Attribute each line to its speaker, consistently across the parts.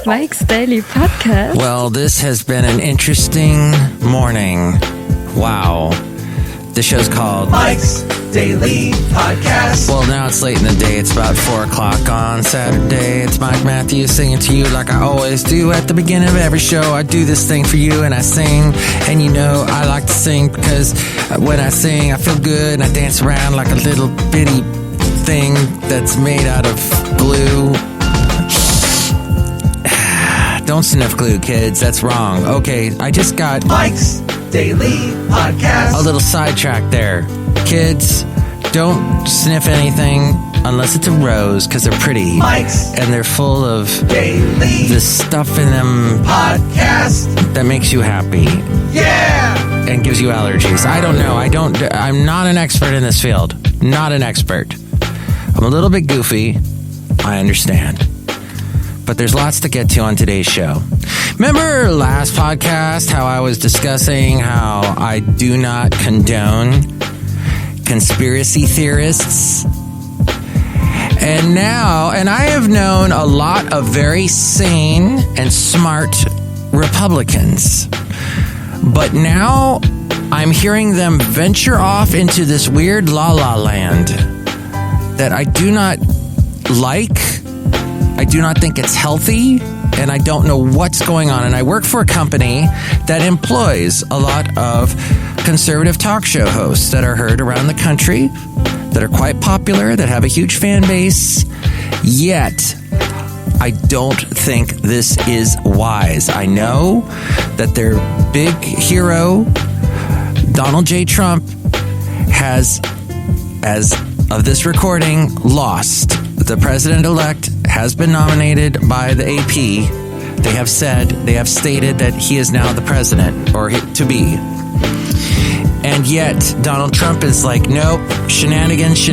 Speaker 1: Mike's Daily Podcast.
Speaker 2: Well, this has been an interesting morning. Wow. The show's called
Speaker 3: Mike's Daily Podcast.
Speaker 2: Well, now it's late in the day. It's about 4 o'clock on Saturday. It's Mike Matthews singing to you like I always do at the beginning of every show. I do this thing for you and I sing. And you know, I like to sing because when I sing, I feel good and I dance around like a little bitty thing that's made out of glue. Don't sniff glue, kids. That's wrong. Okay, I just got
Speaker 3: Mike's Daily Podcast.
Speaker 2: a little sidetrack there. Kids, don't sniff anything unless it's a rose because they're pretty.
Speaker 3: Mike's
Speaker 2: and they're full of
Speaker 3: Daily
Speaker 2: the stuff in them
Speaker 3: Podcast.
Speaker 2: that makes you happy
Speaker 3: Yeah!
Speaker 2: and gives you allergies. I don't know. I'm not an expert in this field. Not an expert. I'm a little bit goofy. I understand. But there's lots to get to on today's show. Remember last podcast how I was discussing how I do not condone conspiracy theorists? And I have known a lot of very sane and smart Republicans. But now I'm hearing them venture off into this weird la-la land that I do not like. I do not think it's healthy, and I don't know what's going on. And I work for a company that employs a lot of conservative talk show hosts that are heard around the country, that are quite popular, that have a huge fan base. Yet, I don't think this is wise. I know that their big hero, Donald J. Trump, has, as of this recording, lost. The president-elect has been nominated by the AP. They have stated that he is now the president, or to be. And yet, Donald Trump is like, nope, shenanigans.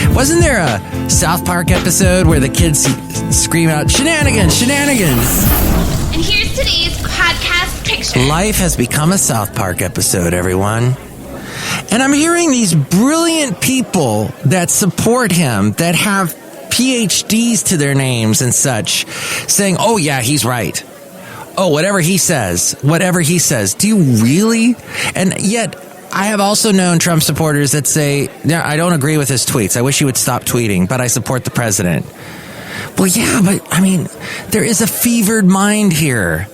Speaker 2: Wasn't there a South Park episode where the kids scream out, shenanigans?
Speaker 4: And here's today's podcast picture.
Speaker 2: Life has become a South Park episode, everyone. And I'm hearing these brilliant people that support him, that have PhDs to their names and such, saying, oh yeah, he's right. Oh, whatever he says. Do you really? And yet, I have also known Trump supporters that say, yeah, I don't agree with his tweets. I wish he would stop tweeting, but I support the president. Well, yeah, but I mean, there is a fevered mind here.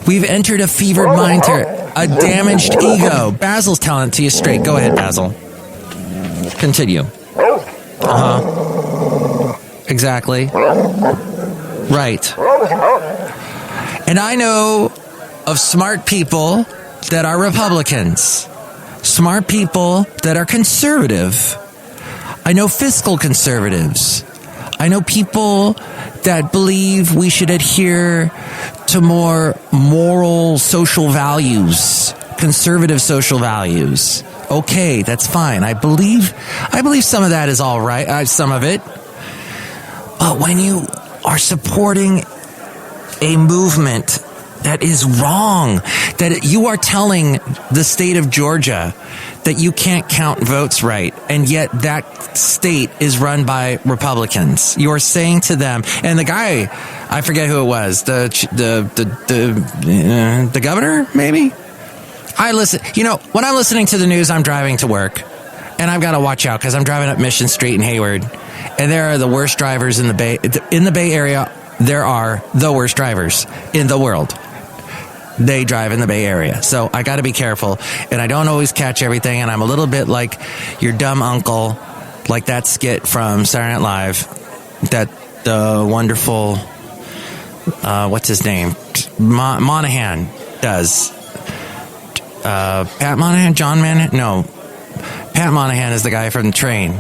Speaker 2: We've entered a fevered mind here. A damaged ego. Basil's telling it to you straight. Go ahead, Basil. Continue. Exactly. Right. And I know of smart people that are Republicans. Smart people that are conservative. I know fiscal conservatives. I know people that believe we should adhere to more moral social values, conservative social values. Okay, that's fine. I believe some of that is all right. Some of it. But when you are supporting a movement that is wrong, that you are telling the state of Georgia that you can't count votes right, and yet that state is run by Republicans. You are saying to them, and the guy, I forget who it was, the governor, maybe? I listen, when I'm listening to the news, I'm driving to work, and I've got to watch out because I'm driving up Mission Street in Hayward, and there are the worst drivers in the Bay Area. There are the worst drivers in the world. They drive in the Bay Area. So I got to be careful. And I don't always catch everything. And I'm a little bit like your dumb uncle, like that skit from Saturday Night Live, that the wonderful, what's his name? Monahan does. Pat Monahan? John Monahan? No. Pat Monahan is the guy from the train.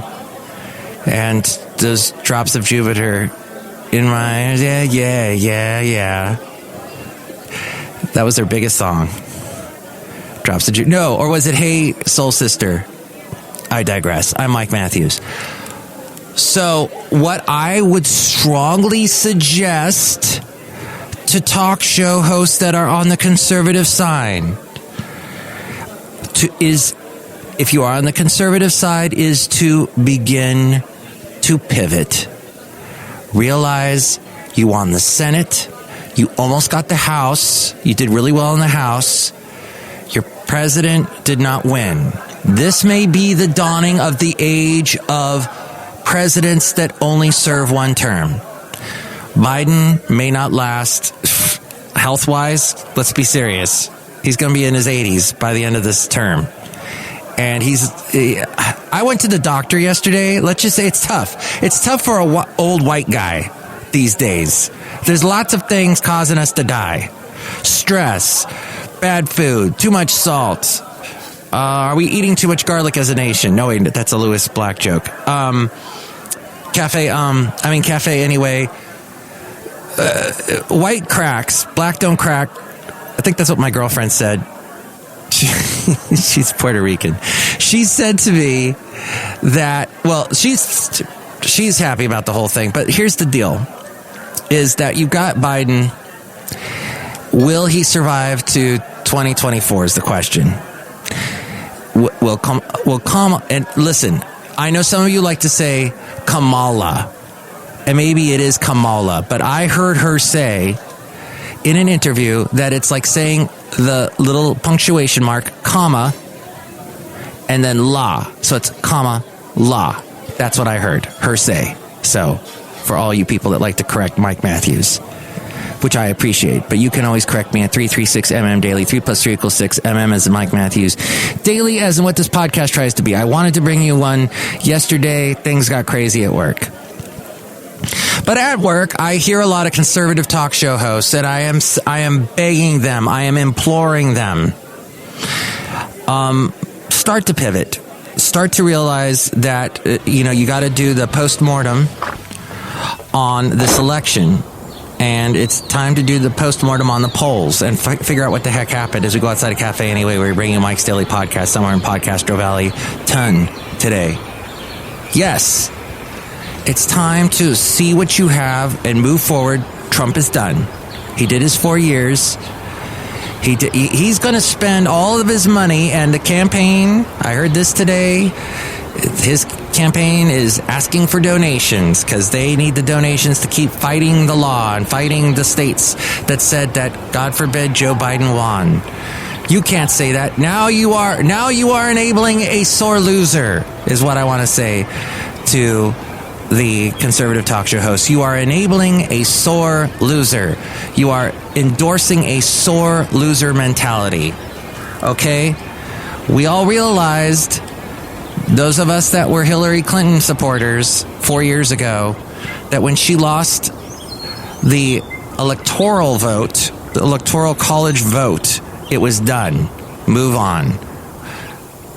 Speaker 2: And those drops of Jupiter in my, yeah. That was their biggest song. Drops of Jupiter. No, or was it Hey Soul Sister? I digress. I'm Mike Matthews. So what I would strongly suggest to talk show hosts that are on the conservative side is, if you are on the conservative side, is to begin to pivot. Realize you won the Senate, You almost got the House. You did really well in the House. Your president did not win. This may be the dawning of the age of presidents that only serve one term. Biden may not last health-wise. Let's be serious. He's going to be in his 80s by the end of this term. And I went to the doctor yesterday. Let's just say it's tough. It's tough for an old white guy these days. There's lots of things causing us to die. Stress, bad food, too much salt. Are we eating too much garlic as a nation? No, wait, that's a Lewis Black joke. Cafe anyway. White cracks, black don't crack. I think that's what my girlfriend said. She's Puerto Rican. She said to me that, well, she's happy about the whole thing, but here's the deal, is that you've got Biden. Will he survive to 2024 is the question. Will come, and listen, I know some of you like to say Kamala, and maybe it is Kamala, but I heard her say in an interview that it's like saying the little punctuation mark, comma, and then la. So it's comma, la. That's what I heard her say. So for all you people that like to correct Mike Matthews, which I appreciate, but you can always correct me at 336MM Daily. 3 plus 3 equals 6. MM as in Mike Matthews. Daily as in what this podcast tries to be. I wanted to bring you one yesterday. Things got crazy at work. But at work, I hear a lot of conservative talk show hosts, and I am begging them, I am imploring them, start to pivot, start to realize that you got to do the postmortem on this election, and it's time to do the postmortem on the polls and figure out what the heck happened as we go outside a cafe anyway. We're bringing you Mike's Daily Podcast somewhere in Podcastro Valley, ton today. Yes. It's time to see what you have and move forward. Trump is done. He did his 4 years. He's going to spend all of his money, and the campaign, I heard this today, his campaign is asking for donations because they need the donations to keep fighting the law and fighting the states that said that, God forbid, Joe Biden won. You can't say that. Now you are enabling a sore loser, is what I want to say to the conservative talk show host. You are enabling a sore loser. You are endorsing a sore loser mentality. Okay? We all realized, those of us that were Hillary Clinton supporters 4 years ago, that when she lost the electoral vote, the electoral college vote, it was done. Move on.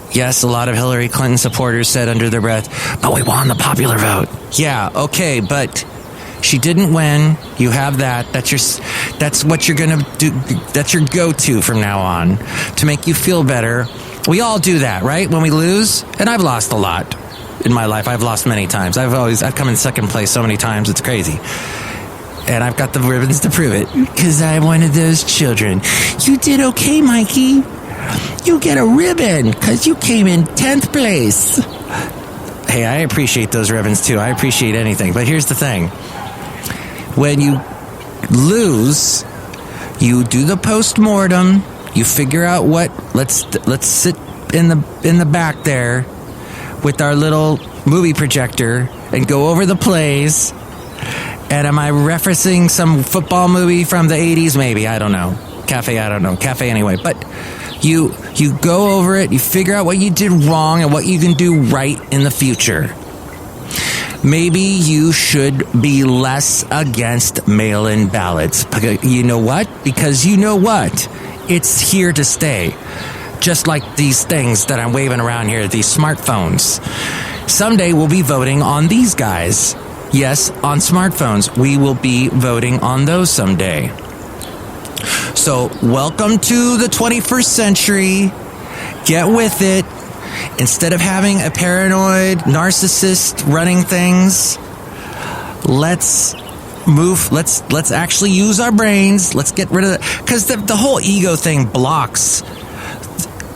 Speaker 2: Yes, a lot of Hillary Clinton supporters said under their breath, but we won the popular vote. Yeah, okay, but she didn't win. You have that. That's what you're going to do. That's your go-to from now on to make you feel better. We all do that, right? When we lose, and I've lost a lot in my life. I've lost many times. I've come in second place so many times. It's crazy. And I've got the ribbons to prove it because I'm one of those children. You did okay, Mikey. You get a ribbon because you came in 10th place. Hey, I appreciate those ribbons too. I appreciate anything. But here's the thing. When you lose, you do the postmortem. You figure out what. Let's sit in the back there with our little movie projector and go over the plays. And am I referencing some football movie from the 80s? Maybe. I don't know. Cafe anyway. But you go over it, you figure out what you did wrong and what you can do right in the future. Maybe you should be less against mail-in ballots. You know what? Because you know what? It's here to stay. Just like these things that I'm waving around here, these smartphones. Someday we'll be voting on these guys. Yes, on smartphones. We will be voting on those someday. So, welcome to the 21st century. Get with it. Instead of having a paranoid narcissist running things, let's move. Let's actually use our brains. Let's get rid of it. Because the whole ego thing blocks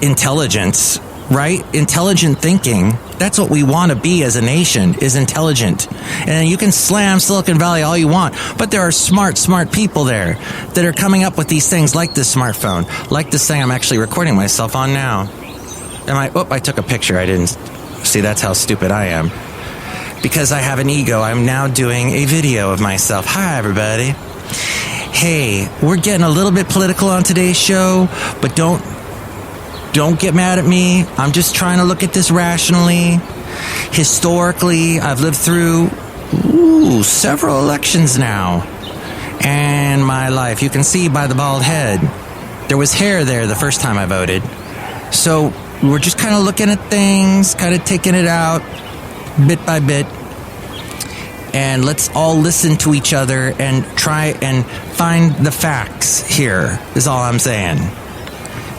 Speaker 2: intelligence, right? Intelligent thinking That's what we want to be as a nation, is intelligent. And you can slam Silicon Valley all you want, but there are smart people there that are coming up with these things like this smartphone, like this thing I'm actually recording myself on now. I took a picture. I didn't see. That's how stupid I am. Because I have an ego, I'm now doing a video of myself. Hi, everybody. Hey, we're getting a little bit political on today's show, but don't get mad at me. I'm just trying to look at this rationally. Historically, I've lived through several elections now. And my life, you can see by the bald head, there was hair there the first time I voted. So we're just kind of looking at things, kind of taking it out bit by bit. And let's all listen to each other and try and find the facts here, is all I'm saying.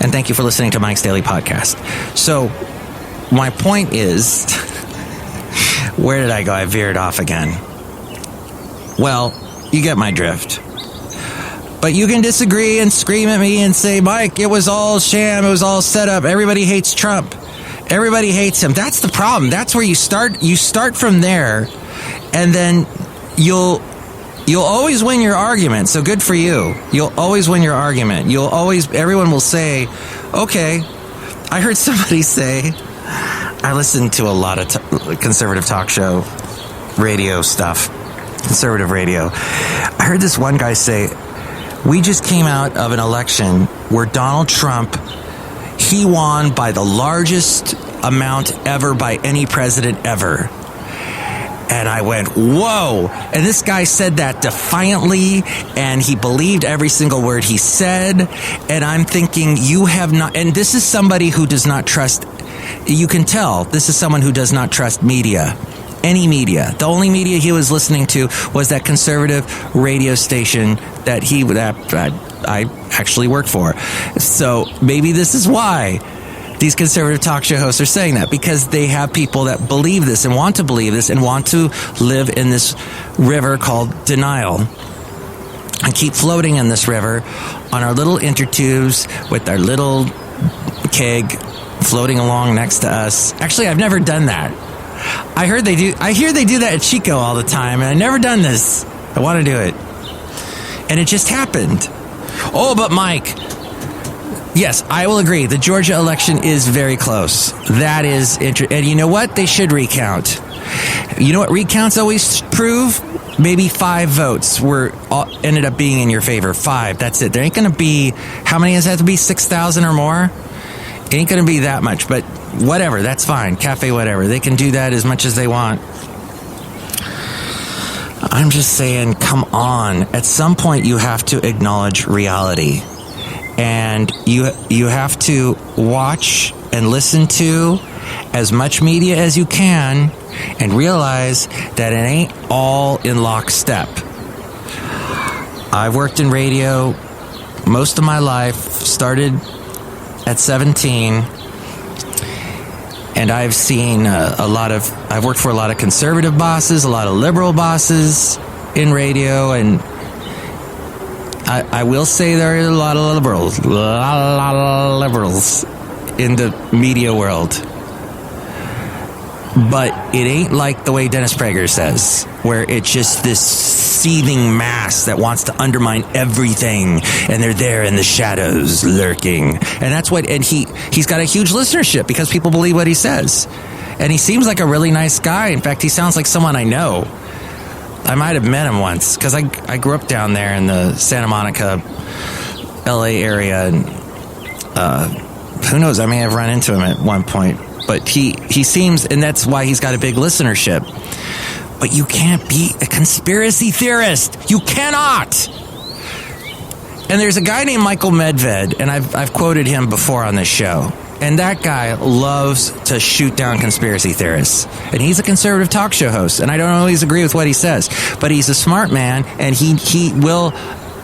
Speaker 2: And thank you for listening to Mike's Daily Podcast. So, my point is, where did I go? I veered off again. Well, you get my drift. But you can disagree and scream at me and say, Mike, it was all sham, it was all set up, everybody hates Trump. Everybody hates him. That's the problem. That's where you start. You start from there, and then you'll always win your argument. So good for you. You'll always win your argument. Everyone will say, okay, I heard somebody say, I listen to a lot of conservative talk show radio stuff, conservative radio. I heard this one guy say, we just came out of an election where Donald Trump, he won by the largest amount ever by any president ever. And I went, whoa. And this guy said that defiantly, and he believed every single word he said. And I'm thinking, you have not, and this is somebody who does not trust, you can tell, this is someone who does not trust media. Any media. The only media he was listening to was that conservative radio station that I actually work for. So maybe this is why these conservative talk show hosts are saying that, because they have people that believe this and want to believe this and want to live in this river called denial and keep floating in this river on our little inner tubes with our little keg floating along next to us. Actually, I've never done that. I hear they do that at Chico all the time, and I've never done this. I want to do it. And it just happened. Oh, but Mike, yes, I will agree. The Georgia election is very close. That is interesting. And you know what? They should recount. You know what recounts always prove? Maybe 5 votes ended up being in your favor. 5. That's it. There ain't going to be, how many does that have to be? 6,000 or more? It ain't going to be that much, but whatever. That's fine. Cafe, whatever. They can do that as much as they want. I'm just saying, come on. At some point, you have to acknowledge reality. And you have to watch and listen to as much media as you can and realize that it ain't all in lockstep. I've worked in radio most of my life, started at 17, and I've seen I've worked for a lot of conservative bosses, a lot of liberal bosses in radio, and I will say there are a lot of liberals in the media world. But it ain't like the way Dennis Prager says, where it's just this seething mass that wants to undermine everything, and they're there in the shadows lurking. And that's what, and he's got a huge listenership because people believe what he says. And he seems like a really nice guy. In fact, he sounds like someone I know. I might have met him once because I grew up down there in the Santa Monica, LA area, and who knows, I may have run into him at one point. But he seems, and that's why he's got a big listenership. But you can't be a conspiracy theorist. You cannot. And there's a guy named Michael Medved, and I've quoted him before on this show. And that guy loves to shoot down conspiracy theorists. And he's a conservative talk show host, and I don't always agree with what he says. But he's a smart man, and he will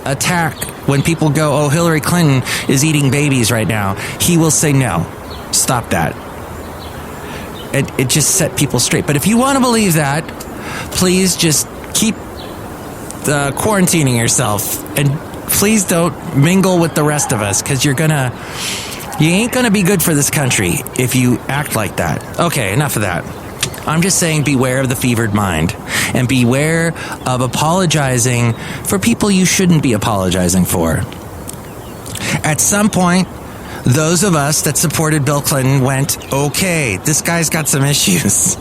Speaker 2: attack when people go, oh, Hillary Clinton is eating babies right now. He will say, no, stop that. And it just set people straight. But if you want to believe that, please just keep quarantining yourself. And please don't mingle with the rest of us, because you're going to You ain't going to be good for this country if you act like that. Okay, enough of that. I'm just saying beware of the fevered mind and beware of apologizing for people you shouldn't be apologizing for. At some point, those of us that supported Bill Clinton went, okay, this guy's got some issues.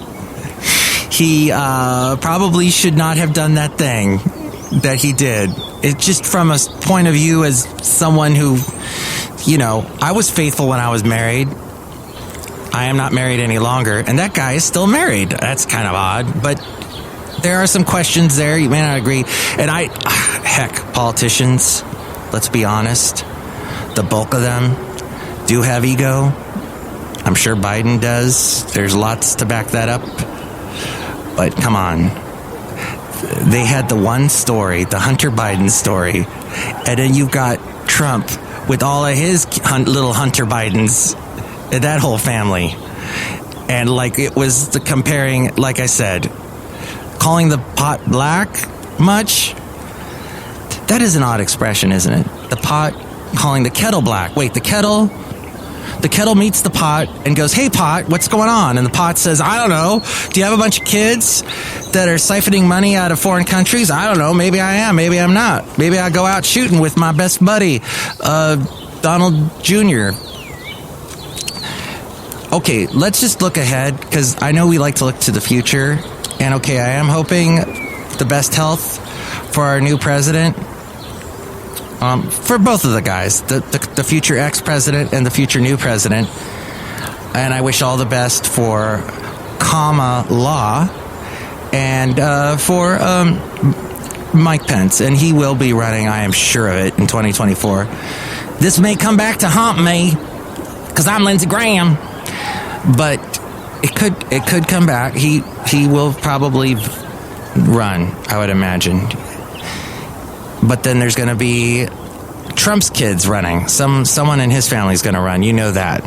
Speaker 2: He probably should not have done that thing that he did. It's just from a point of view as someone who, you know, I was faithful when I was married. I am not married any longer, and that guy is still married. That's kind of odd, but there are some questions there. You may not agree. And heck, politicians, let's be honest, the bulk of them do have ego. I'm sure Biden does. There's lots to back that up. But come on. They had the one story, the Hunter Biden story, and then you've got Trump with all of his little Hunter Bidens, and that whole family. And like it was the comparing, like I said, calling the pot black much? That is an odd expression, isn't it? The pot calling the kettle black. Wait, the kettle meets the pot and goes, hey, pot, what's going on? And the pot says, I don't know. Do you have a bunch of kids that are siphoning money out of foreign countries? I don't know. Maybe I am. Maybe I'm not. Maybe I go out shooting with my best buddy, Donald Jr. Okay, let's just look ahead, because I know we like to look to the future. And okay, I am hoping the best health for our new president. For both of the guys, the future ex-president and the future new president. And I wish all the best for Kamala and for Mike Pence. And he will be running, I am sure of it, in 2024. This may come back to haunt me, because I'm Lindsey Graham. But it could come back. He will probably run, I would imagine. But then there's going to be Trump's kids running. Someone in his family is going to run. You know that.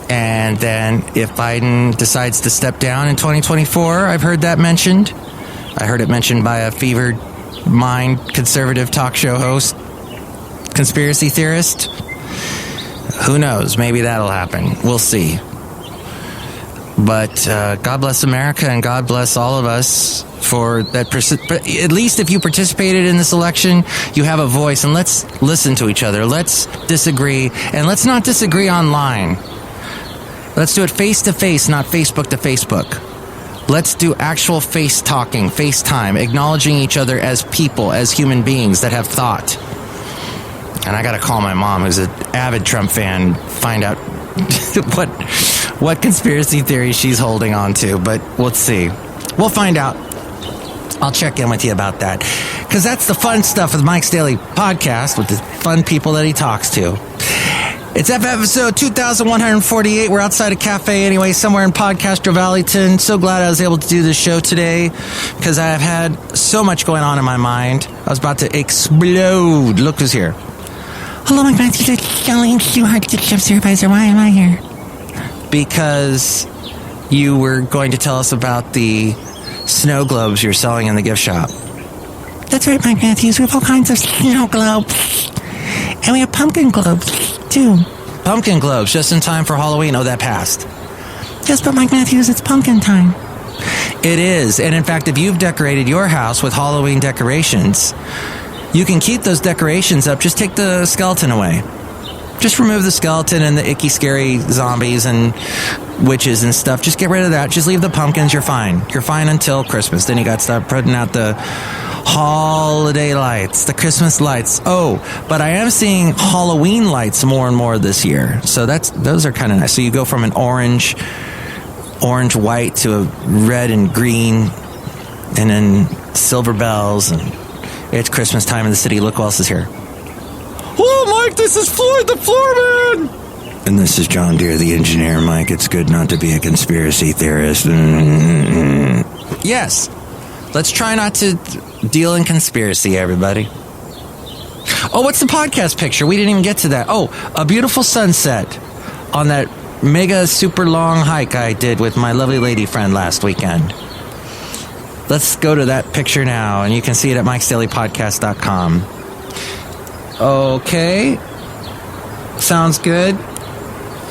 Speaker 2: And then if Biden decides to step down in 2024, I've heard that mentioned. I heard it mentioned by a fevered mind conservative talk show host, conspiracy theorist. Who knows? Maybe that'll happen. We'll see. But God bless America and God bless all of us for that. But at least if you participated in this election, you have a voice, and let's listen to each other. Let's disagree, and let's not disagree online. Let's do it face to face, not Facebook to Facebook. Let's do actual face talking, FaceTime, acknowledging each other as people, as human beings that have thought. And I got to call my mom, who's an avid Trump fan, find out what conspiracy theory she's holding on to. But let's see. We'll find out. I'll check in with you about that. Because that's the fun stuff with Mike's Daily Podcast, with the fun people that he talks to. It's episode 2148. We're outside a cafe anyway, somewhere in Podcaster Valleyton. So glad I was able to do this show today, because I have had so much going on in my mind. I was about to explode. Look who's here.
Speaker 5: Hello, Mike Matthews. It's Chely Shoehart, the chef supervisor. Why am I here?
Speaker 2: Because you were going to tell us about the snow globes you're selling in the gift shop.
Speaker 5: That's right, Mike Matthews. We have all kinds of snow globes. And we have pumpkin globes, too.
Speaker 2: Pumpkin globes, just in time for Halloween. Oh, that passed.
Speaker 5: Yes, but Mike Matthews, it's pumpkin time.
Speaker 2: It is. And in fact, if you've decorated your house with Halloween decorations, you can keep those decorations up. Just take the skeleton away. Just remove the skeleton and the icky, scary zombies and witches and stuff. Just get rid of that. Just leave the pumpkins. You're fine. You're fine until Christmas. Then you got to start putting out the holiday lights, the Christmas lights. Oh, but I am seeing Halloween lights more and more this year. So those are kind of nice. So you go from an orange white to a red and green, and then silver bells, and it's Christmas time in the city. Look who else is here.
Speaker 3: Oh, Mike, this is Floyd the Floorman!
Speaker 2: And this is John Deere, the engineer. Mike, it's good not to be a conspiracy theorist. Yes. Let's try not to deal in conspiracy, everybody. Oh, what's the podcast picture? We didn't even get to that. Oh, a beautiful sunset on that mega super long hike I did with my lovely lady friend last weekend. Let's go to that picture now, and you can see it at MikesDailyPodcast.com. Okay. Sounds good.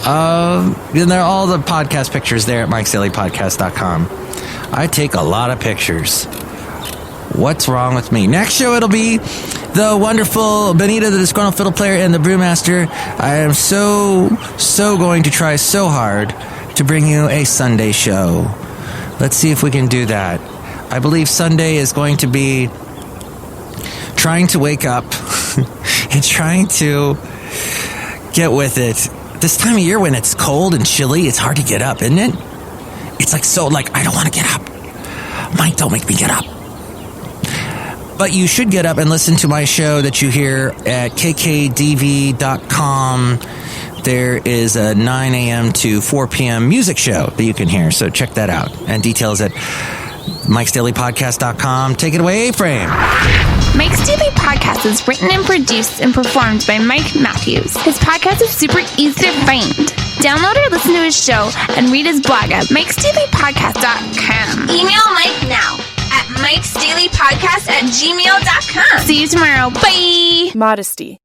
Speaker 2: And there are all the podcast pictures there at MikesDailyPodcast.com. I take a lot of pictures. What's wrong with me? Next show, it'll be the wonderful Benita, the Disgruntled Fiddle Player, and the Brewmaster. I am so going to try so hard to bring you a Sunday show. Let's see if we can do that. I believe Sunday is going to be trying to wake up and trying to get with it. This time of year when it's cold and chilly, it's hard to get up, isn't it? It's I don't want to get up. Mike, don't make me get up. But you should get up and listen to my show that you hear at kkdv.com. There is a 9 a.m. to 4 p.m. music show that you can hear, so check that out. And details at MikesDailyPodcast.com. Take it away, A-Frame.
Speaker 4: Mike's Daily Podcast is written and produced and performed by Mike Matthews. His podcast is super easy to find. Download or listen to his show and read his blog at MikesDailyPodcast.com. Email Mike now at MikesDailyPodcast@gmail.com. See you tomorrow. Bye.
Speaker 1: Modesty.